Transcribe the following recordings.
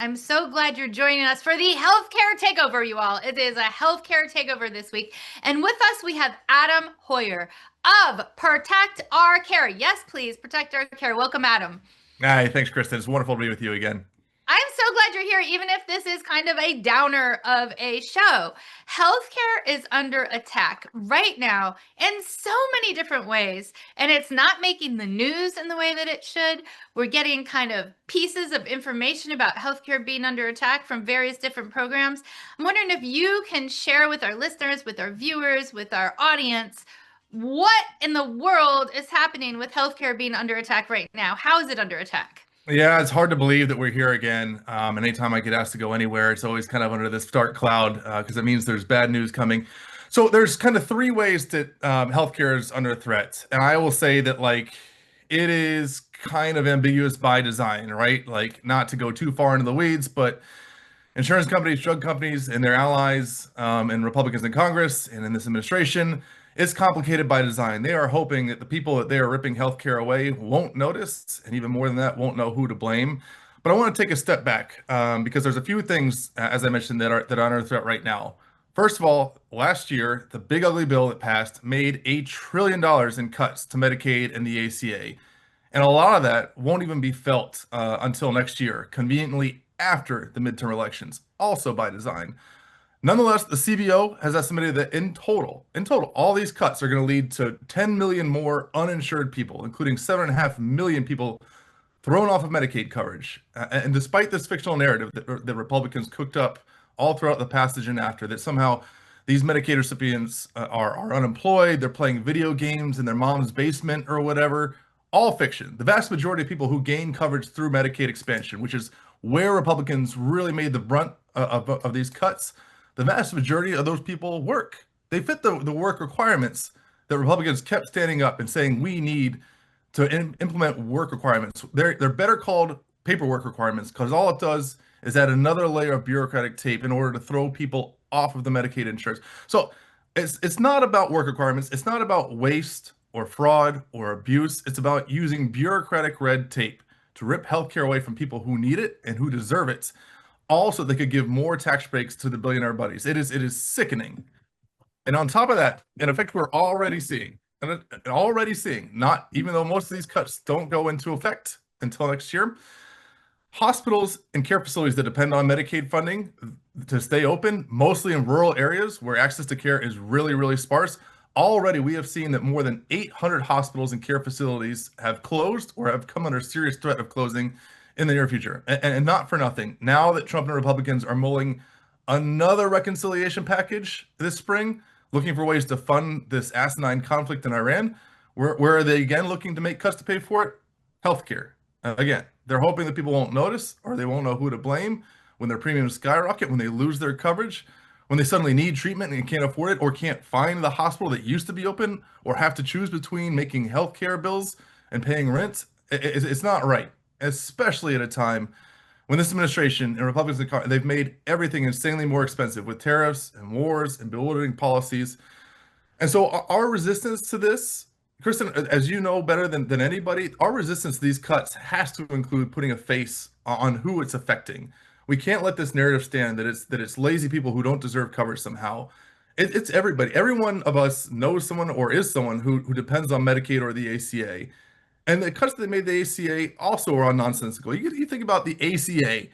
I'm so glad you're joining us for the healthcare takeover, you all. It is a healthcare takeover this week. And with us, we have Adam Hoyer of Protect Our Care. Yes, please, Protect Our Care. Welcome, Adam. Hi, thanks, Kristen. It's wonderful to be with you again. I'm so glad you're here, even if this is kind of a downer of a show. Healthcare is under attack right now in so many different ways, and it's not making the news in the way that it should. We're getting kind of pieces of information about healthcare being under attack from various different programs. I'm wondering if you can share with our listeners, with our viewers, with our audience, what in the world is happening with healthcare being under attack right now? How is it under attack? Yeah, it's hard to believe that we're here again. And anytime I get asked to go anywhere, it's always kind of under this dark cloud because it means there's bad news coming. So there's kind of three ways that healthcare is under threat, and I will say that it is kind of ambiguous by design, right? Like not to go too far into the weeds, but insurance companies, drug companies, and their allies, and Republicans in Congress and in this administration, it's complicated by design. They are hoping that the people that they are ripping healthcare away won't notice, and even more than that, won't know who to blame. But I want to take a step back because there's a few things, as I mentioned, that are under threat right now. First of all, last year, the big ugly bill that passed made $1 trillion in cuts to Medicaid and the ACA. And a lot of that won't even be felt until next year, conveniently after the midterm elections, also by design. Nonetheless, the CBO has estimated that in total, all these cuts are going to lead to 10 million more uninsured people, including 7.5 million people thrown off of Medicaid coverage. And despite this fictional narrative that Republicans cooked up all throughout the passage and after, that somehow these Medicaid recipients are unemployed, they're playing video games in their mom's basement or whatever, all fiction. The vast majority of people who gain coverage through Medicaid expansion, which is where Republicans really made the brunt of these cuts, the vast majority of those people work. They fit the work requirements that Republicans kept standing up and saying we need to implement work requirements. They're better called paperwork requirements because all it does is add another layer of bureaucratic tape in order to throw people off of the Medicaid insurance. So it's not about work requirements. It's not about waste or fraud or abuse. It's about using bureaucratic red tape to rip healthcare away from people who need it and who deserve it. Also, they could give more tax breaks to the billionaire buddies. It is sickening. And on top of that, in effect, we're already seeing, not even though most of these cuts don't go into effect until next year, hospitals and care facilities that depend on Medicaid funding to stay open, mostly in rural areas where access to care is really, really sparse. Already, we have seen that more than 800 hospitals and care facilities have closed or have come under serious threat of closing in the near future. And not for nothing. Now that Trump and Republicans are mulling another reconciliation package this spring, looking for ways to fund this asinine conflict in Iran, where are they again looking to make cuts to pay for it? Healthcare. Again, they're hoping that people won't notice or they won't know who to blame when their premiums skyrocket, when they lose their coverage, when they suddenly need treatment and can't afford it or can't find the hospital that used to be open or have to choose between making healthcare bills and paying rent. It's not right, especially at a time when this administration and Republicans, they've made everything insanely more expensive with tariffs and wars and bewildering policies. And so our resistance to this, Kristen, as you know better than anybody, our resistance to these cuts has to include putting a face on who it's affecting. We can't let this narrative stand that it's lazy people who don't deserve coverage somehow. It's everybody. Every one of us knows someone or is someone who depends on Medicaid or the ACA. And the cuts that they made the ACA also are nonsensical. You think about the ACA,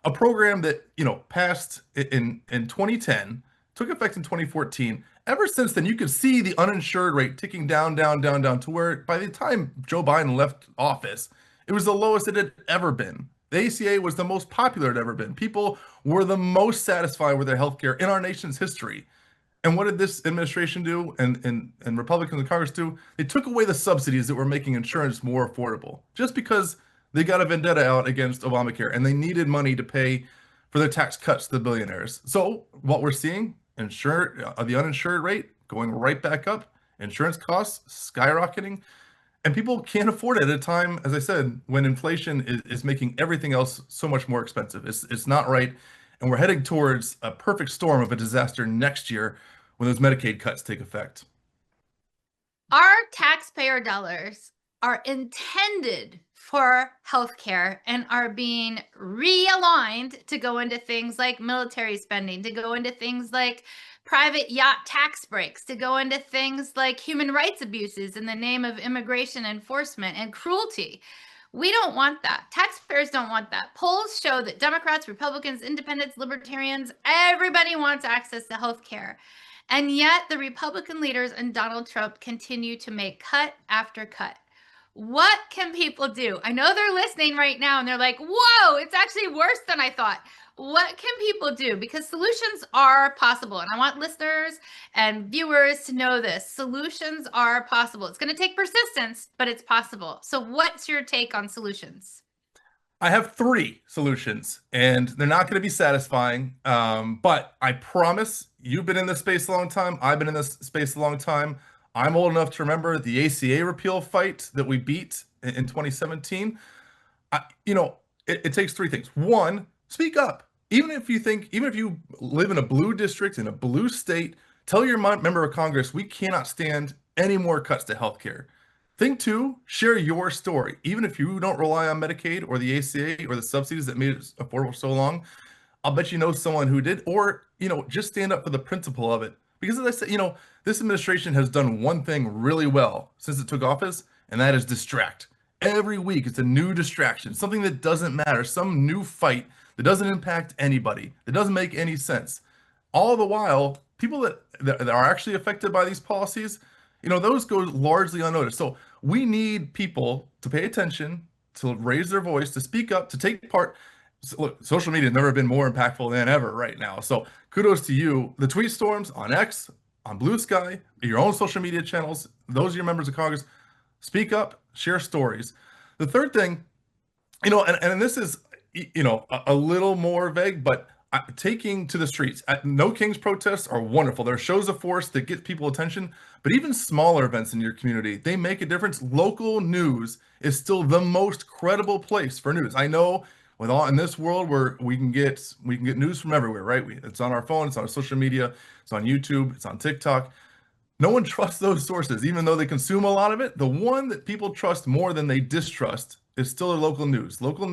a program that passed in 2010, took effect in 2014. Ever since then, you could see the uninsured rate ticking down, down, down, down to where by the time Joe Biden left office, it was the lowest it had ever been. The ACA was the most popular it had ever been. People were the most satisfied with their healthcare in our nation's history. And what did this administration do and Republicans in Congress do? They took away the subsidies that were making insurance more affordable just because they got a vendetta out against Obamacare and they needed money to pay for their tax cuts to the billionaires. So what we're seeing, the uninsured rate going right back up, insurance costs skyrocketing, and people can't afford it at a time, as I said, when inflation is making everything else so much more expensive. It's not right. And we're heading towards a perfect storm of a disaster next year when those Medicaid cuts take effect. Our taxpayer dollars are intended for healthcare and are being realigned to go into things like military spending, to go into things like private yacht tax breaks, to go into things like human rights abuses in the name of immigration enforcement and cruelty. We don't want that. Taxpayers don't want that. Polls show that Democrats, Republicans, independents, libertarians, everybody wants access to health care. And yet the Republican leaders and Donald Trump continue to make cut after cut. What can people do? I know they're listening right now and they're like, whoa, it's actually worse than I thought. What can people do? Because solutions are possible. And I want listeners and viewers to know this. Solutions are possible. It's going to take persistence, but it's possible. So what's your take on solutions? I have three solutions, and they're not going to be satisfying. But I promise you've been in this space a long time. I've been in this space a long time. I'm old enough to remember the ACA repeal fight that we beat in 2017. It takes three things. One, speak up. Even if you live in a blue district in a blue state, tell your member of Congress, we cannot stand any more cuts to healthcare. Thing two, share your story. Even if you don't rely on Medicaid or the ACA or the subsidies that made it affordable so long, I'll bet you know someone who did, or, just stand up for the principle of it. Because as I said, this administration has done one thing really well since it took office, and that is distract. Every week, it's a new distraction, something that doesn't matter, some new fight that doesn't impact anybody, that doesn't make any sense. All the while, people that are actually affected by these policies, those go largely unnoticed. So we need people to pay attention, to raise their voice, to speak up, to take part. So look, social media has never been more impactful than ever right now. So kudos to you. The tweet storms on X, on Blue Sky, your own social media channels, those are your members of Congress. Speak up, share stories. The third thing, and this is, a little more vague, but taking to the streets. No Kings protests are wonderful. They're shows of force that get people attention, but even smaller events in your community, they make a difference. Local news is still the most credible place for news. I know with all in this world where we can get news from everywhere, right? It's on our phone, it's on our social media, it's on YouTube, it's on TikTok. No one trusts those sources, even though they consume a lot of it. The one that people trust more than they distrust is still their local news, local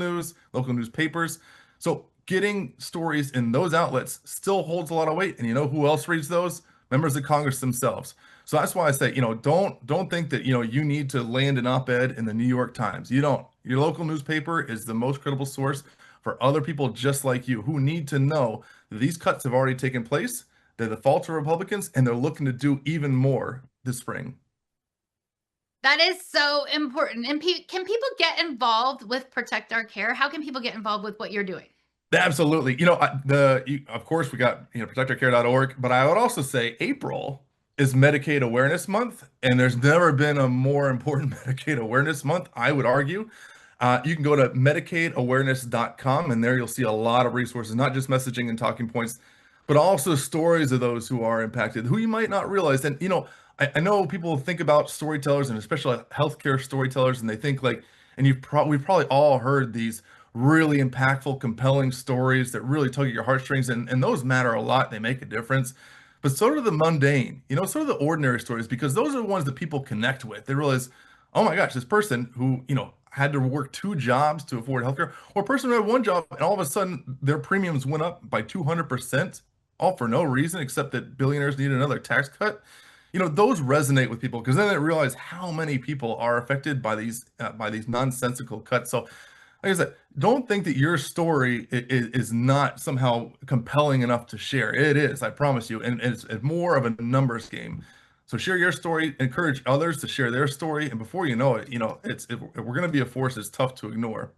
newspapers. So getting stories in those outlets still holds a lot of weight. And you know who else reads those? Members of Congress themselves. So that's why I say, don't think that, you need to land an op-ed in the New York Times. You don't. Your local newspaper is the most credible source for other people just like you who need to know that these cuts have already taken place. They're the fault of Republicans, and they're looking to do even more this spring. That is so important. And can people get involved with Protect Our Care? How can people get involved with what you're doing? Absolutely. Of course, we got, protectourcare.org, but I would also say April is Medicaid Awareness Month, and there's never been a more important Medicaid Awareness Month, I would argue. You can go to MedicaidAwareness.com, and there you'll see a lot of resources, not just messaging and talking points, but also stories of those who are impacted, who you might not realize. And, I know people think about storytellers, and especially healthcare storytellers, and they think and we've probably all heard these really impactful, compelling stories that really tug at your heartstrings, and those matter a lot. They make a difference. But so do the mundane, so do the ordinary stories, because those are the ones that people connect with. They realize, oh my gosh, this person who, had to work 2 jobs to afford healthcare, or a person who had 1 job and all of a sudden their premiums went up by 200%, all for no reason except that billionaires need another tax cut. Those resonate with people because then they realize how many people are affected by these nonsensical cuts. So, like I said, don't think that your story is not somehow compelling enough to share. It is, I promise you, and it's more of a numbers game. So share your story, encourage others to share their story, and before you know it, we're going to be a force that's tough to ignore.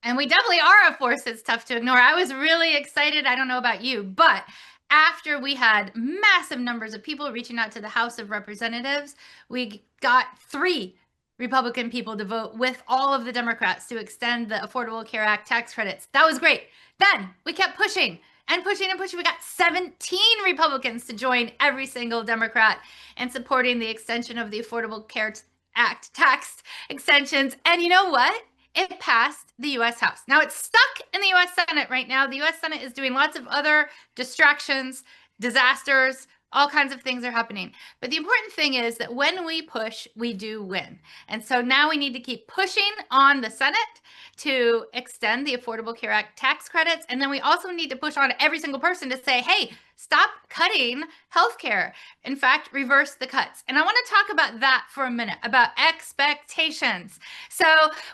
And we definitely are a force that's tough to ignore. I was really excited. I don't know about you, but after we had massive numbers of people reaching out to the House of Representatives, we got 3 Republican people to vote with all of the Democrats to extend the Affordable Care Act tax credits. That was great. Then we kept pushing and pushing and pushing. We got 17 Republicans to join every single Democrat in supporting the extension of the Affordable Care Act tax extensions. And you know what? It passed the U.S. House. Now it's stuck in the U.S. Senate right now. The U.S. Senate is doing lots of other distractions, disasters, all kinds of things are happening. But the important thing is that when we push, we do win. And so now we need to keep pushing on the Senate to extend the Affordable Care Act tax credits. And then we also need to push on every single person to say, hey, stop cutting healthcare. In fact, reverse the cuts. And I want to talk about that for a minute, about expectations. So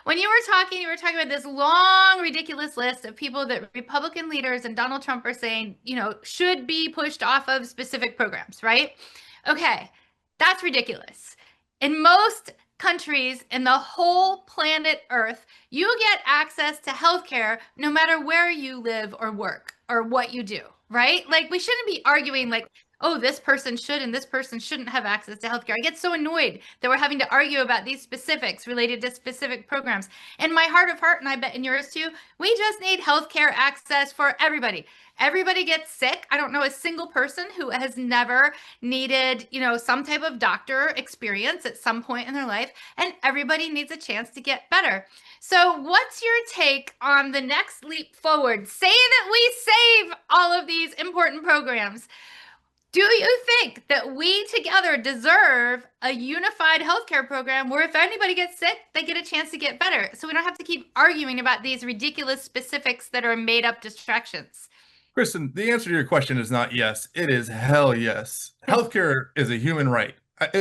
when you were talking about this long, ridiculous list of people that Republican leaders and Donald Trump are saying, should be pushed off of specific programs, right? Okay, that's ridiculous. In most countries in the whole planet Earth, you get access to healthcare no matter where you live or work or what you do, right? Like, we shouldn't be arguing like, oh, this person should and this person shouldn't have access to healthcare. I get so annoyed that we're having to argue about these specifics related to specific programs. In my heart of heart, and I bet in yours too, we just need healthcare access for everybody. Everybody gets sick. I don't know a single person who has never needed, some type of doctor experience at some point in their life, and everybody needs a chance to get better. So what's your take on the next leap forward? Say that we save all of these important programs. Do you think that we together deserve a unified healthcare program where if anybody gets sick, they get a chance to get better? So we don't have to keep arguing about these ridiculous specifics that are made up distractions. Kristen, the answer to your question is not yes. It is hell yes. Healthcare is a human right.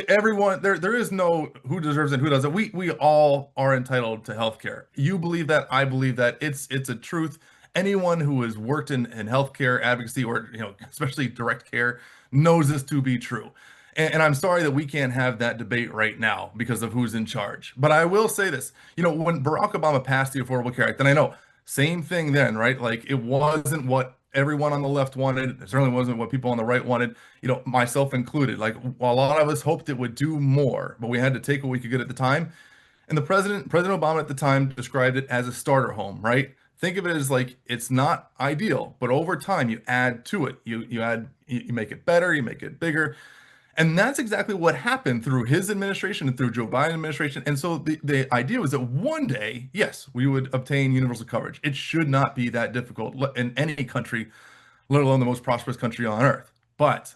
Everyone, there is no who deserves it, who doesn't. We all are entitled to healthcare. You believe that, I believe that. It's a truth. Anyone who has worked in healthcare advocacy or especially direct care knows this to be true. And I'm sorry that we can't have that debate right now because of who's in charge. But I will say this, when Barack Obama passed the Affordable Care Act, and I know same thing then, right? Like, it wasn't what everyone on the left wanted. It certainly wasn't what people on the right wanted, myself included. Like, a lot of us hoped it would do more, but we had to take what we could get at the time. And President Obama at the time described it as a starter home, right? Think of it as like, it's not ideal, but over time you add to it. You make it better, you make it bigger. And that's exactly what happened through his administration and through Joe Biden administration. And so the idea was that one day, yes, we would obtain universal coverage. It should not be that difficult in any country, let alone the most prosperous country on earth. But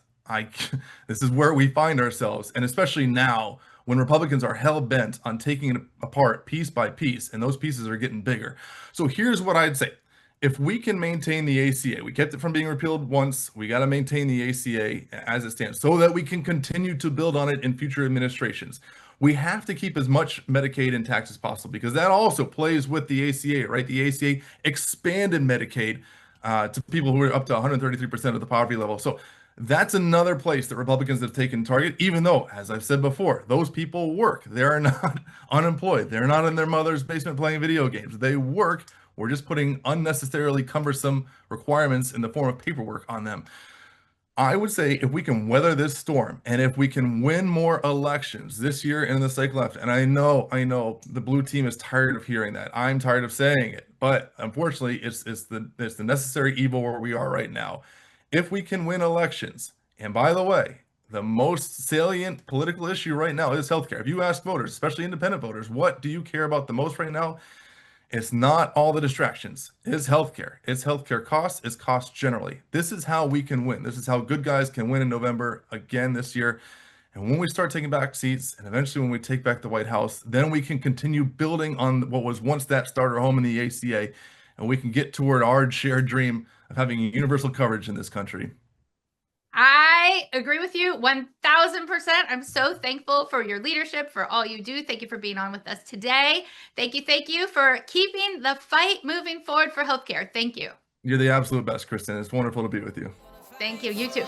this is where we find ourselves. And especially now when Republicans are hell-bent on taking it apart piece by piece, and those pieces are getting bigger. So here's what I'd say. If we can maintain the ACA, we kept it from being repealed once, we got to maintain the ACA as it stands so that we can continue to build on it in future administrations. We have to keep as much Medicaid intact as possible because that also plays with the ACA, right? The ACA expanded Medicaid to people who are up to 133% of the poverty level. So that's another place that Republicans have taken target, even though, as I've said before, those people work. They're not unemployed. They're not in their mother's basement playing video games. They work. We're just putting unnecessarily cumbersome requirements in the form of paperwork on them. I would say if we can weather this storm and if we can win more elections this year in the cycle left, and I know the blue team is tired of hearing that. I'm tired of saying it, but unfortunately, it's the necessary evil where we are right now. If we can win elections, and by the way, the most salient political issue right now is healthcare. If you ask voters, especially independent voters, what do you care about the most right now? It's not all the distractions. It's healthcare. It's healthcare costs. It's costs generally. This is how we can win. This is how good guys can win in November again this year. And when we start taking back seats, and eventually when we take back the White House, then we can continue building on what was once that starter home in the ACA, and we can get toward our shared dream of having universal coverage in this country. I agree with you 1000%. I'm so thankful for your leadership, for all you do. Thank you for being on with us today. Thank you for keeping the fight moving forward for healthcare. Thank you. You're the absolute best, Kristen. It's wonderful to be with you. Thank you. You too.